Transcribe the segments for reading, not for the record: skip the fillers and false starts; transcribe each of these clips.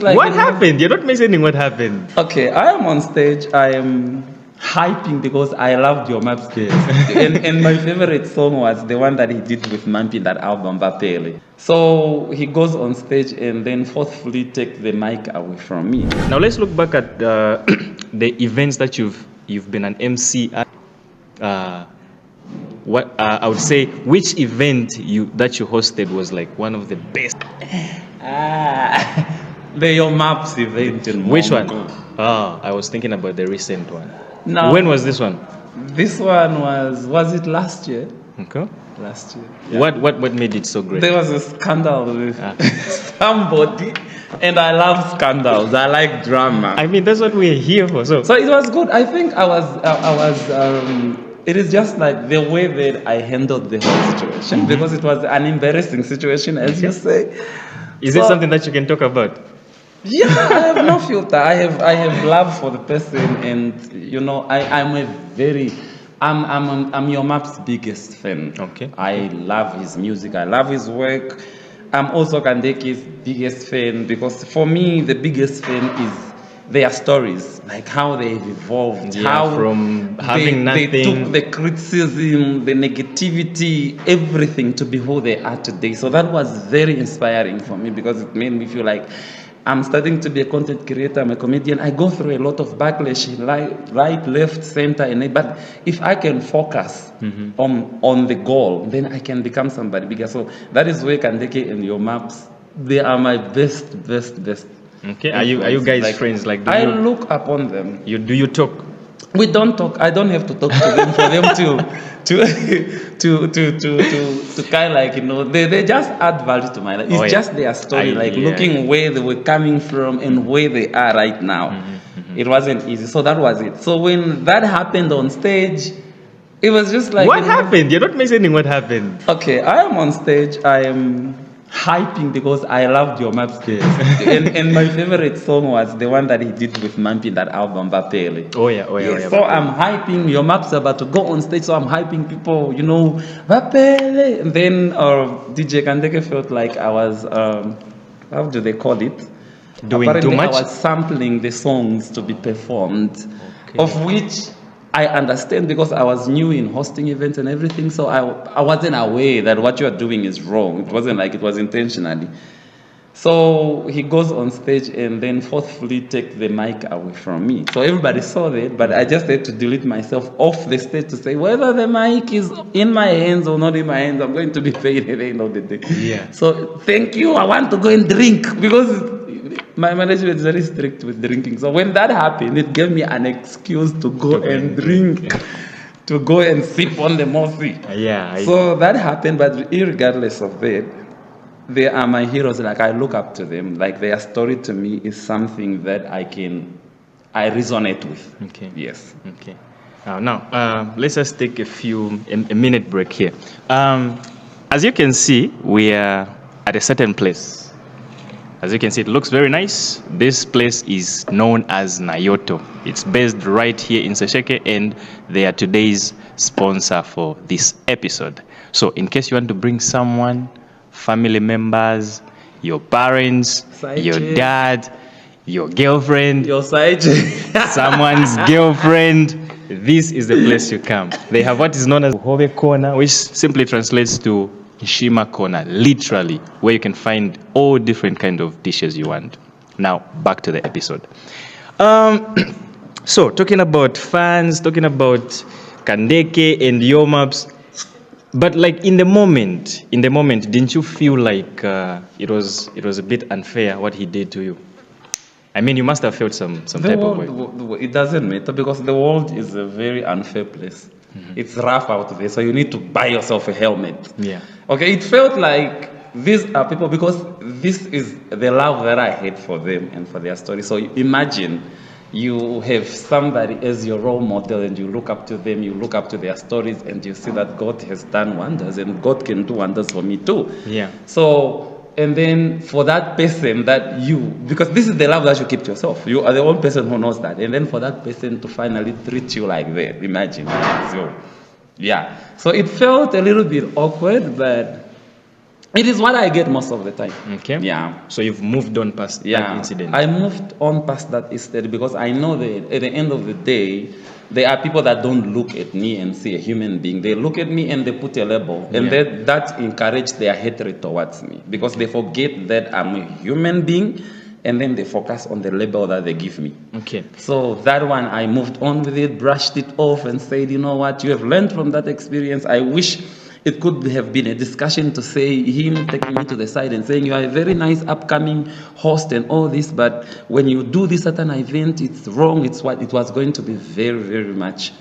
What happened? You're not mentioning what happened. Okay, I am on stage. I am hyping because I loved your maps. and my favorite song was the one that he did with Mampi, that album, Bapele. So he goes on stage and then forcefully take the mic away from me. Now let's look back at the events that you've been an MC at. What I would say, which event that you hosted was like one of the best? The Your Maps event in Which one? Mongo. Oh, I was thinking about the recent one. No. When was this one? This one was it last year? Okay. Last year. Yeah. What made it so great? There was a scandal with somebody, and I love scandals. I like drama. I mean, that's what we're here for. So it was good. I think I was. It is just like the way that I handled the whole situation, because it was an embarrassing situation, as you say. Is it something that you can talk about? Yeah, I have no filter. I have love for the person, and I'm Your Map's biggest fan. Okay. I love his music. I love his work. I'm also Khandeke's biggest fan, because for me the biggest fan is their stories, like how they've evolved, how from having nothing, they took the criticism, the negativity, everything to be who they are today. So that was very inspiring for me, because it made me feel like I'm starting to be a content creator, I'm a comedian. I go through a lot of backlash, right, left, center, but if I can focus on the goal, then I can become somebody bigger. So that is where Khandeke and Your Maps, they are my best. Okay. Are you guys friends? Like, I look upon them. Do you talk? We don't talk. I don't have to talk to them for them to kind of they just add value to my life. It's just their story, looking where they were coming from and where they are right now. It wasn't easy. So that was it. So when that happened on stage, it was just like, what happened? You're not mentioning what happened. Okay, I am on stage. I am hyping because I loved Your Maps. and my favorite song was the one that he did with Mampi, that album, Bapele. Oh yeah. So I'm hyping. Your Maps about to go on stage, so I'm hyping people, Bapele. And then DJ Khandeke felt like I was, how do they call it? Doing Apparently too much? I was sampling the songs to be performed, of which I understand, because I was new in hosting events and everything, so I wasn't aware that what you are doing is wrong. It wasn't like it was intentionally. So he goes on stage and then forcefully take the mic away from me. So everybody saw that, but I just had to delete myself off the stage to say, whether the mic is in my hands or not in my hands, I'm going to be paid at the end of the day. Yeah. So thank you, I want to go and drink, because my management is very strict with drinking. So when that happened, it gave me an excuse to go and drink, to go and sip on the mossy. So that happened, but regardless of that, they are my heroes. Like, I look up to them. Like, their story to me is something that I resonate with. Okay. Yes. Okay. Now, let's just take a minute break here. As you can see, we are at a certain place. As you can see, it looks very nice. This place is known as Nayoto. It's based right here in Sesheke, and they are today's sponsor for this episode. So in case you want to bring someone, family members, your parents, your dad, your girlfriend, your side, someone's girlfriend, this is the place you come. They have what is known as Hobe Corner, which simply translates to Shima Corner, literally, where you can find all different kind of dishes you want. Now, back to the episode. So, talking about fans, talking about Khandeke and Your Maps, but like in the moment, didn't you feel like it was a bit unfair what he did to you? I mean, you must have felt some type of way. It doesn't matter, because the world is a very unfair place. It's rough out there, so you need to buy yourself a helmet. Yeah. Okay, it felt like these are people, because this is the love that I had for them and for their story. So imagine you have somebody as your role model, and you look up to them, you look up to their stories, and you see that God has done wonders, and God can do wonders for me too. Yeah. So, and then for that person because this is the love that you keep to yourself. You are the only person who knows that. And then for that person to finally treat you like that, imagine. So, yeah. So it felt a little bit awkward, but It is what I get most of the time. Okay. Yeah. So you've moved on past that incident. I moved on past that instead because I know that at the end of the day, there are people that don't look at me and see a human being. They look at me and they put a label, and that encourages their hatred towards me because they forget that I'm a human being, and then they focus on the label that they give me. Okay. So that one, I moved on with it, brushed it off, and said, you know what, you have learned from that experience. I wish it could have been a discussion to say him taking me to the side and saying, you are a very nice upcoming host and all this, but when you do this at an event, it's wrong. It's what it was going to be very, very much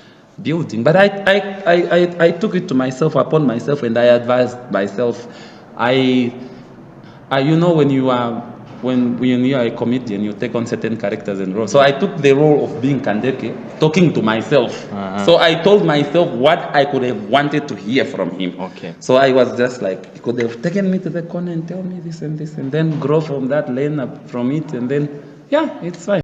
building. But I took it to myself, upon myself, and I advised myself. You know, when you are a comedian, you take on certain characters and roles. So I took the role of being Khandeke, talking to myself. So I told myself what I could have wanted to hear from him. Okay. So I was just like, he could have taken me to the corner and tell me this and this, and then grow from that, learn up from it, and then, yeah, it's fine.